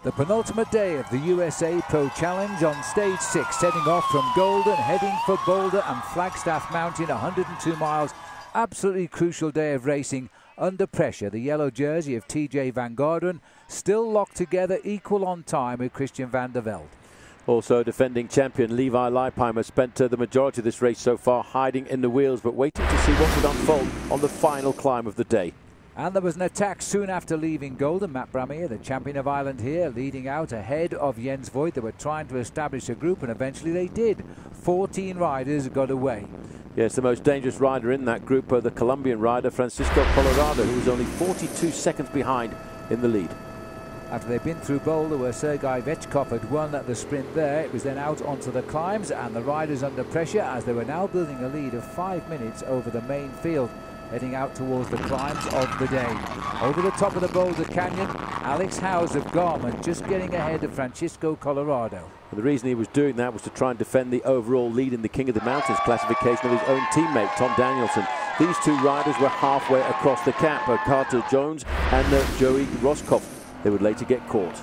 The penultimate day of the USA Pro Challenge on stage 6, setting off from Golden, heading for Boulder and Flagstaff Mountain, 102 miles. Absolutely crucial day of racing under pressure. The yellow jersey of TJ Van Garderen still locked together, equal on time with Christian van der Velde. Also defending champion Levi Leipheimer spent the majority of this race so far hiding in the wheels, but waiting to see what would unfold on the final climb of the day. And there was an attack soon after leaving Golden. Matt Bramier, the champion of Ireland here, leading out ahead of Jens Voigt. They were trying to establish a group, and eventually they did. 14 riders got away. Yes, the most dangerous rider in that group, the Colombian rider Francisco Colorado, who was only 42 seconds behind in the lead. After they'd been through Boulder, where Sergei Vechkov had won the sprint there, it was then out onto the climbs, and the riders under pressure as they were now building a lead of 5 minutes over the main field, heading out towards the climbs of the day. Over the top of the Boulder Canyon, Alex Howes of Garmin just getting ahead of Francisco Colorado. And the reason he was doing that was to try and defend the overall lead in the King of the Mountains classification of his own teammate, Tom Danielson. These two riders were halfway across the cap, Carter Jones and Joey Roscoff. They would later get caught.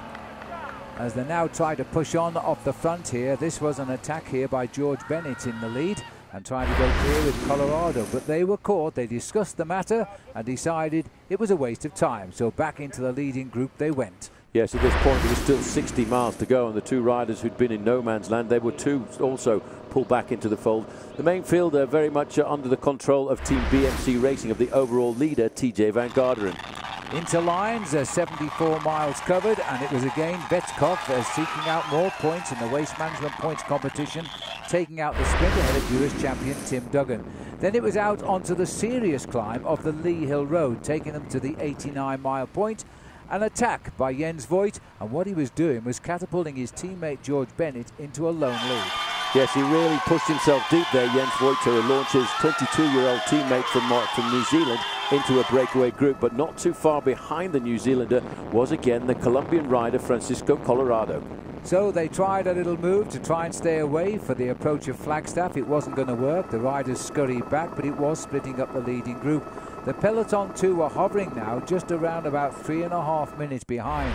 As they now try to push on off the front here, this was an attack here by George Bennett in the lead and trying to go clear with Colorado, but they were caught. They discussed the matter and decided it was a waste of time, so back into the leading group they went. Yes, at this point there was still 60 miles to go, and the two riders who'd been in no man's land, they were too also pulled back into the fold. The main field very much under the control of Team BMC Racing of the overall leader, TJ Van Garderen. Into lines, 74 miles covered, and it was again Vechkov seeking out more points in the waste management points competition, taking out the sprint ahead of US champion Tim Duggan. Then it was out onto the serious climb of the Lee Hill Road, taking them to the 89-mile point. An attack by Jens Voigt, and what he was doing was catapulting his teammate George Bennett into a lone lead. Yes, he really pushed himself deep there, Jens Voigt, to launch his 22-year-old teammate from New Zealand into a breakaway group, but not too far behind the New Zealander was again the Colombian rider Francisco Colorado. So they tried a little move to try and stay away for the approach of Flagstaff. It wasn't going to work. The riders scurried back, but it was splitting up the leading group. The peloton too were hovering now just around about 3.5 minutes behind.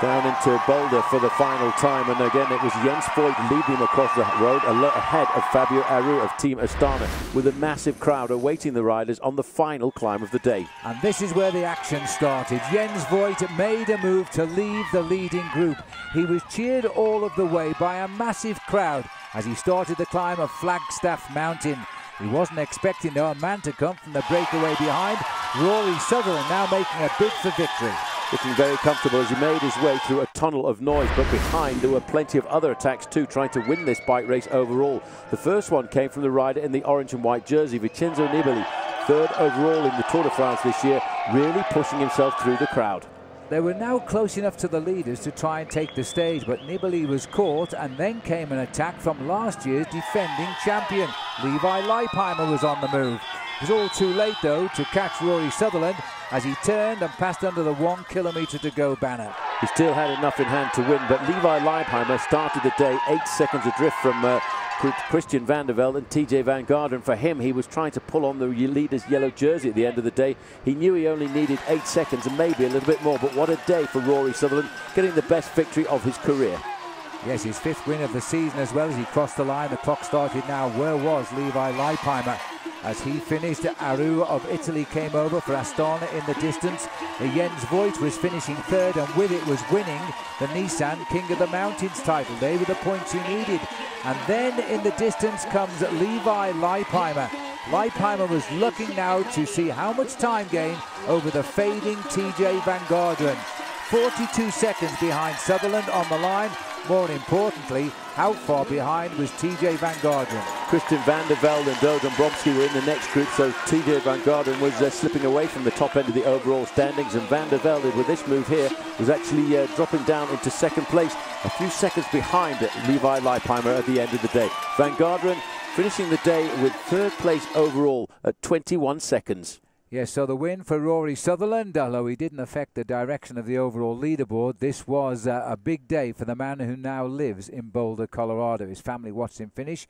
Down into Boulder for the final time, and again it was Jens Voigt leading him across the road ahead of Fabio Aru of Team Astana, with a massive crowd awaiting the riders on the final climb of the day. And this is where the action started. Jens Voigt made a move to leave the leading group. He was cheered all of the way by a massive crowd as he started the climb of Flagstaff Mountain. He wasn't expecting a man to come from the breakaway behind. Rory Sutherland now making a bid for victory. Looking very comfortable as he made his way through a tunnel of noise, but behind there were plenty of other attacks too, trying to win this bike race overall. The first one came from the rider in the orange and white jersey, Vincenzo Nibali, third overall in the Tour de France this year, really pushing himself through the crowd. They were now close enough to the leaders to try and take the stage, but Nibali was caught, and then came an attack from last year's defending champion. Levi Leipheimer was on the move. It was all too late though to catch Rory Sutherland as he turned and passed under the 1 kilometre to go banner. He still had enough in hand to win, but Levi Leipheimer started the day 8 seconds adrift from Christian van der Velde and TJ Van Garderen. For him, he was trying to pull on the leader's yellow jersey at the end of the day. He knew he only needed 8 seconds and maybe a little bit more, but what a day for Rory Sutherland, getting the best victory of his career. Yes, his 5th win of the season as well as he crossed the line. The clock started now. Where was Levi Leipheimer? As he finished, Aru of Italy came over for Astana in the distance. Jens Voigt was finishing 3rd, and with it was winning the Nissan King of the Mountains title. They were the points he needed. And then in the distance comes Levi Leipheimer. Leipheimer was looking now to see how much time gain over the fading TJ Van Garderen. 42 seconds behind Sutherland on the line. More importantly, how far behind was TJ Van Garderen? Christian van der Velde and Do Dombrowski were in the next group, so TJ Van Garderen was slipping away from the top end of the overall standings, and van der Velde, with this move here, was actually dropping down into 2nd place, a few seconds behind Levi Leipheimer at the end of the day. Van Garderen finishing the day with 3rd place overall at 21 seconds. Yes, so the win for Rory Sutherland, although he didn't affect the direction of the overall leaderboard. This was a big day for the man who now lives in Boulder, Colorado. His family watched him finish.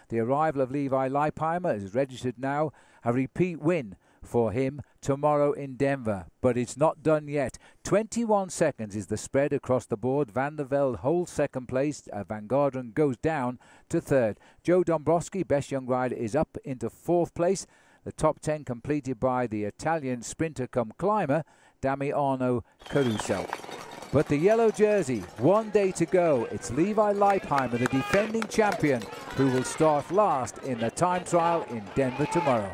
The arrival of Levi Leipheimer is registered now a repeat win for him tomorrow in Denver. But it's not done yet. 21 seconds is the spread across the board. Van der Velde holds second place. Van Garderen goes down to third. Joe Dombrowski, best young rider, is up into fourth place. The top 10 completed by the Italian sprinter come climber, Damiano Caruso. But the yellow jersey, 1 day to go. It's Levi Leipheimer, the defending champion, who will start last in the time trial in Denver tomorrow.